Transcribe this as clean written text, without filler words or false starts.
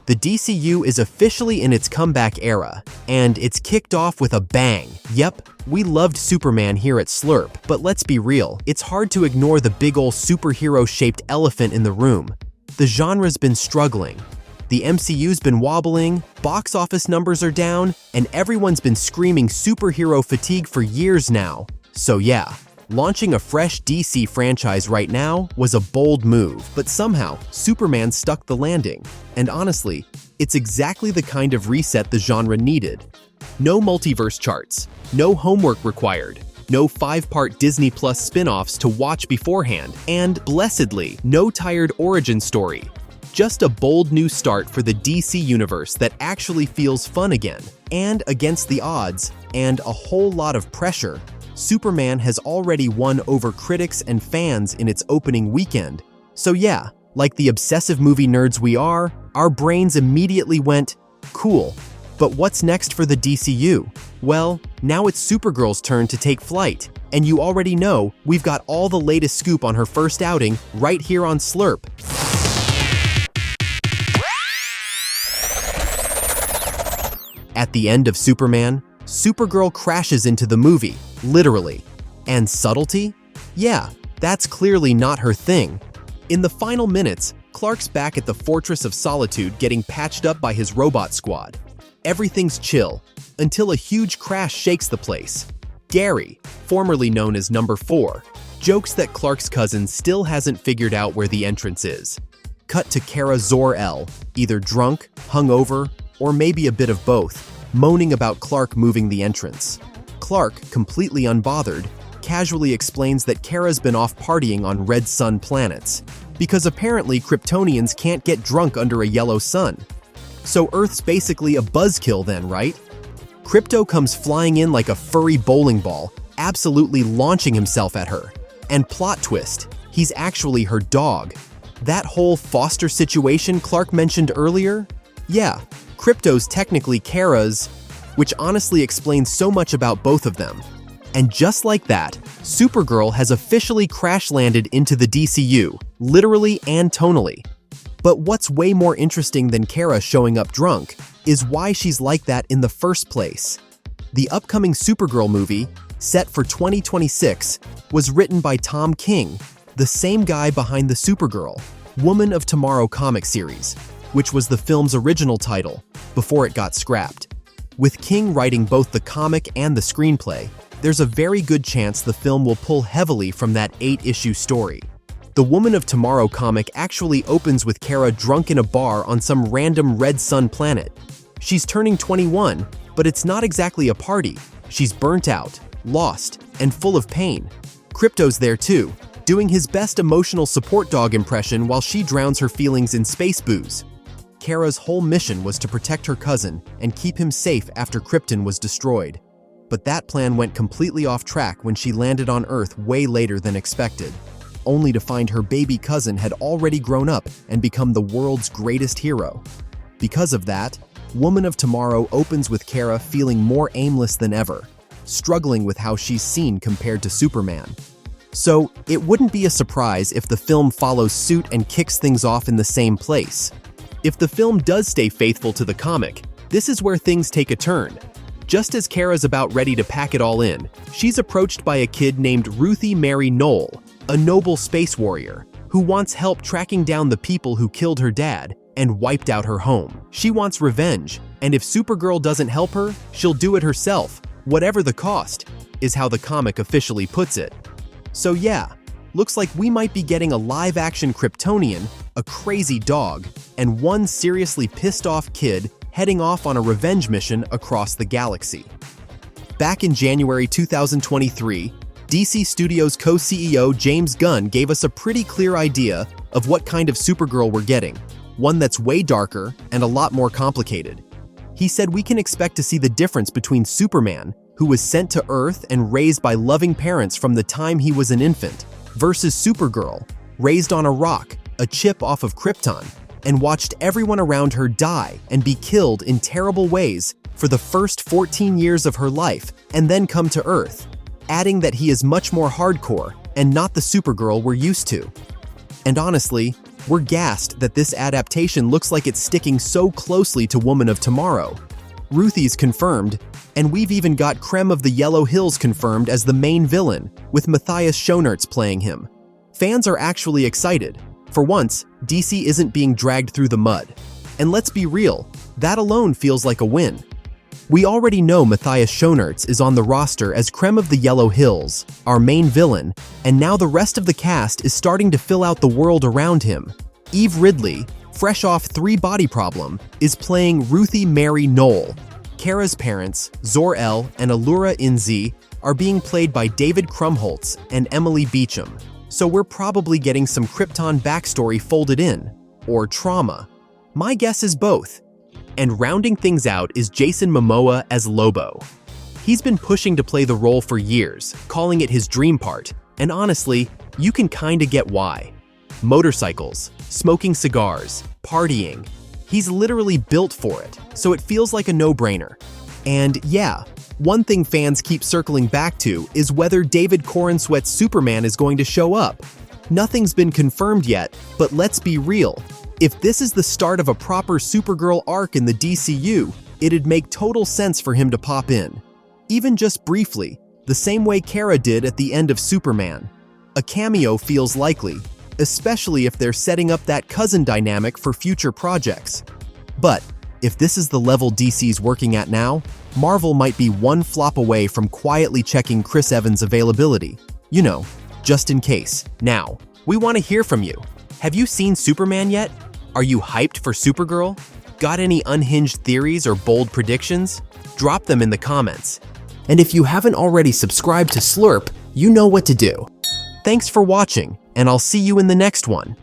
The DCU is officially in its comeback era, and it's kicked off with a bang. Yep, we loved Superman here at SLUURP, but let's be real, it's hard to ignore the big ol' superhero-shaped elephant in the room. The genre's been struggling. The MCU's been wobbling, box office numbers are down, and everyone's been screaming superhero fatigue for years now. So yeah, launching a fresh DC franchise right now was a bold move, but somehow, Superman stuck the landing. And honestly, it's exactly the kind of reset the genre needed. No multiverse charts, no homework required, no 5-part Disney Plus spin-offs to watch beforehand, and blessedly, no tired origin story. Just a bold new start for the DC universe that actually feels fun again. And against the odds, and a whole lot of pressure, Superman has already won over critics and fans in its opening weekend. So yeah, like the obsessive movie nerds we are, our brains immediately went, cool. But what's next for the DCU? Well, now it's Supergirl's turn to take flight. And you already know, we've got all the latest scoop on her first outing right here on SLUURP. At the end of Superman, Supergirl crashes into the movie, literally. And subtlety? Yeah, that's clearly not her thing. In the final minutes, Clark's back at the Fortress of Solitude getting patched up by his robot squad. Everything's chill, until a huge crash shakes the place. Gary, formerly known as Number 4, jokes that Clark's cousin still hasn't figured out where the entrance is. Cut to Kara Zor-El, either drunk, hungover, or maybe a bit of both, moaning about Clark moving the entrance. Clark, completely unbothered, casually explains that Kara's been off partying on red sun planets, because apparently Kryptonians can't get drunk under a yellow sun. So Earth's basically a buzzkill then, right? Krypto comes flying in like a furry bowling ball, absolutely launching himself at her. And plot twist, he's actually her dog. That whole foster situation Clark mentioned earlier? Yeah, Krypto's technically Kara's, which honestly explains so much about both of them. And just like that, Supergirl has officially crash-landed into the DCU, literally and tonally. But what's way more interesting than Kara showing up drunk is why she's like that in the first place. The upcoming Supergirl movie, set for 2026, was written by Tom King, the same guy behind the Supergirl, Woman of Tomorrow comic series, which was the film's original title, before it got scrapped. With King writing both the comic and the screenplay, there's a very good chance the film will pull heavily from that 8-issue story. The Woman of Tomorrow comic actually opens with Kara drunk in a bar on some random red sun planet. She's turning 21, but it's not exactly a party. She's burnt out, lost, and full of pain. Krypto's there too, doing his best emotional support dog impression while she drowns her feelings in space booze. Kara's whole mission was to protect her cousin and keep him safe after Krypton was destroyed. But that plan went completely off track when she landed on Earth way later than expected, only to find her baby cousin had already grown up and become the world's greatest hero. Because of that, Woman of Tomorrow opens with Kara feeling more aimless than ever, struggling with how she's seen compared to Superman. So, it wouldn't be a surprise if the film follows suit and kicks things off in the same place. If the film does stay faithful to the comic, this is where things take a turn. Just as Kara's about ready to pack it all in, she's approached by a kid named Ruthie Mary Knoll, a noble space warrior, who wants help tracking down the people who killed her dad and wiped out her home. She wants revenge, and if Supergirl doesn't help her, she'll do it herself, whatever the cost, is how the comic officially puts it. So yeah, looks like we might be getting a live-action Kryptonian, a crazy dog, and one seriously pissed-off kid heading off on a revenge mission across the galaxy. Back in January 2023, DC Studios co-CEO James Gunn gave us a pretty clear idea of what kind of Supergirl we're getting, one that's way darker and a lot more complicated. He said we can expect to see the difference between Superman, who was sent to Earth and raised by loving parents from the time he was an infant, versus Supergirl, raised on a rock, a chip off of Krypton, and watched everyone around her die and be killed in terrible ways for the first 14 years of her life and then come to Earth, adding that he is much more hardcore and not the Supergirl we're used to. And honestly, We're gassed that this adaptation looks like it's sticking so closely to Woman of Tomorrow. Ruthie's confirmed, and we've even got Krem of the Yellow Hills confirmed as the main villain, with Matthias Schoenaerts playing him. Fans are actually excited. For once, DC isn't being dragged through the mud. And let's be real, that alone feels like a win. We already know Matthias Schoenaerts is on the roster as Krem of the Yellow Hills, our main villain, and now the rest of the cast is starting to fill out the world around him. Eve Ridley, fresh off 3 Body Problem, is playing Ruthie Mary Knoll. Kara's parents, Zor-El and Allura Inzi, are being played by David Krumholtz and Emily Beecham, so we're probably getting some Krypton backstory folded in, or trauma. My guess is both. And rounding things out is Jason Momoa as Lobo. He's been pushing to play the role for years, calling it his dream part, and honestly, you can kinda get why. Motorcycles, smoking cigars, partying. He's literally built for it, so it feels like a no-brainer. And yeah, one thing fans keep circling back to is whether David Corenswet's Superman is going to show up. Nothing's been confirmed yet, but let's be real. If this is the start of a proper Supergirl arc in the DCU, it'd make total sense for him to pop in. Even just briefly, the same way Kara did at the end of Superman. A cameo feels likely, especially if they're setting up that cousin dynamic for future projects. But if this is the level DC's working at now, Marvel might be one flop away from quietly checking Chris Evans' availability. You know, just in case. Now, we want to hear from you. Have you seen Superman yet? Are you hyped for Supergirl? Got any unhinged theories or bold predictions? Drop them in the comments. And if you haven't already subscribed to SLUURP, you know what to do. Thanks for watching, and I'll see you in the next one.